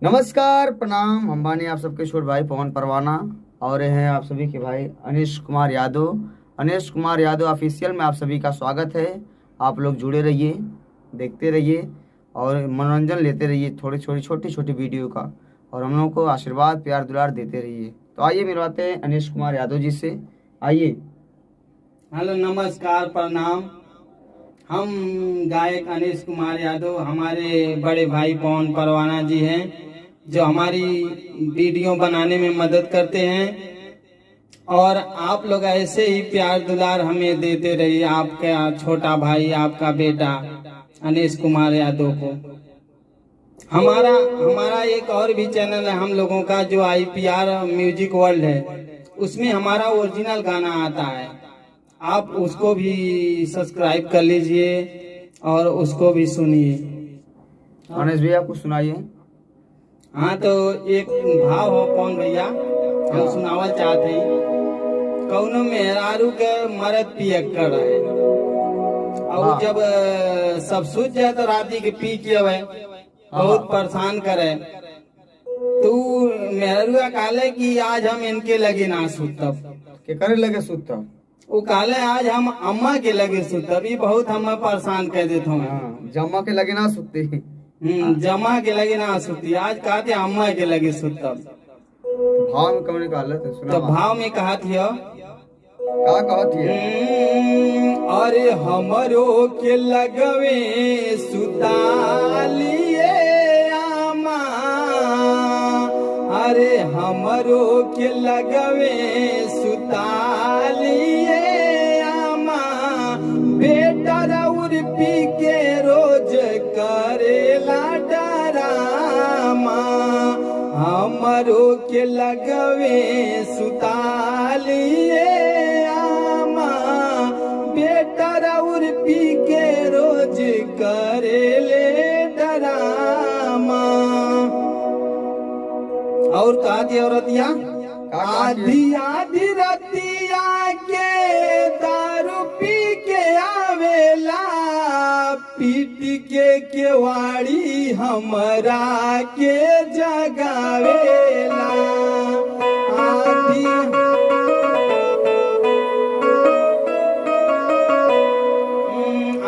नमस्कार, प्रणाम। अंबानी आप सबके छोट भाई पवन परवाना और हैं आप सभी के भाई अनीश कुमार यादव। अनीश कुमार यादव ऑफिशियल में आप सभी का स्वागत है। आप लोग जुड़े रहिए, देखते रहिए और मनोरंजन लेते रहिए थोड़ी छोटी छोटी वीडियो का, और हम लोगों को आशीर्वाद प्यार दुलार देते रहिए। तो आइए मिलवाते हैं अनीश कुमार यादव जी से। आइए। हेलो, नमस्कार, प्रणाम। हम गायक अनीश कुमार यादव, हमारे बड़े भाई पवन परवाना जी हैं जो हमारी वीडियो बनाने में मदद करते हैं, और आप लोग ऐसे ही प्यार दुलार हमें देते रहिए। आपका छोटा भाई, आपका बेटा अनीश कुमार यादव को। हमारा एक और भी चैनल है हम लोगों का, जो IPR म्यूजिक वर्ल्ड है। उसमें हमारा ओरिजिनल गाना आता है, आप उसको भी सब्सक्राइब कर लीजिए और उसको भी सुनिए। अनीश भैया कुछ सुनाइए। हाँ, तो एक भाव हो कौन भैया, हम सुनावा चाहते हैं। कौनो मेहरारू के मरद पियक्कड़ है, और जब सब सूझ जाए तो राती के पी के आवे, बहुत परेशान करे। तू मेहरारू काले की आज हम इनके लगे ना सुतब, के करे लगे सुतब। वो काले आज हम अम्मा के लगे सुतब, ये बहुत हमें परेशान कर देते हैं। जम्मा के लगे ना सुतती। जमा के लगे ना सुती, आज कहते अम्मा के लगे सुतब। भाव में कमरे का हालत है, सुना। तो भाव में कहा थी का कहत है? अरे हमरो के लगवे सुतालिए आमा, अरे हमरो के लगवे सुतालिए आमा, बेटा रउर पी के रोज करेला डरामा, हमरो के लगवे सुतालिए आमा, बेटा रउर पी के रोज करेले डरामा। और कहा थी औरतिया, आधी आधी रतिया के दारू पी के आवेला, पीट के केवाड़ी हमरा के जगावेला।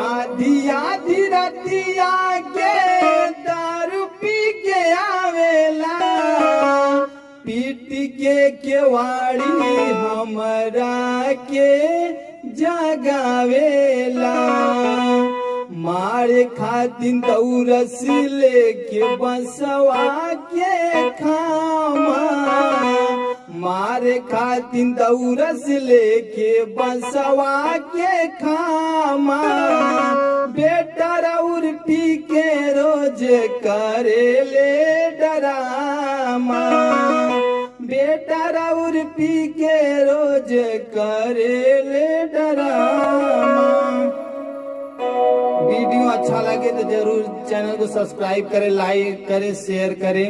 आधी आधी रतिया के दारू पी के आवेला, पीट के केवाड़ी हमरा के जगावेला। मारे खातिन दौरस लेके बसवा के खामा, मारे खातिन दौरस लेके बसवा के खामा, बेटा रउर पी के रोज करेले डरामा, बेटा रउर पी के रोज करेले डरामा। वीडियो अच्छा लगे तो जरूर चैनल को सब्सक्राइब करें, लाइक करें, शेयर करें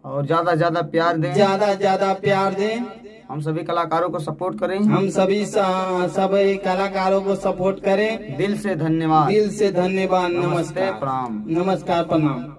और ज्यादा प्यार दें। ज्यादा प्यार दें। हम सभी कलाकारों को सपोर्ट करें। हम सभी कलाकारों को सपोर्ट करें। दिल से धन्यवाद। दिल से धन्यवाद। नमस्ते, प्रणाम। नमस्कार, प्रणाम।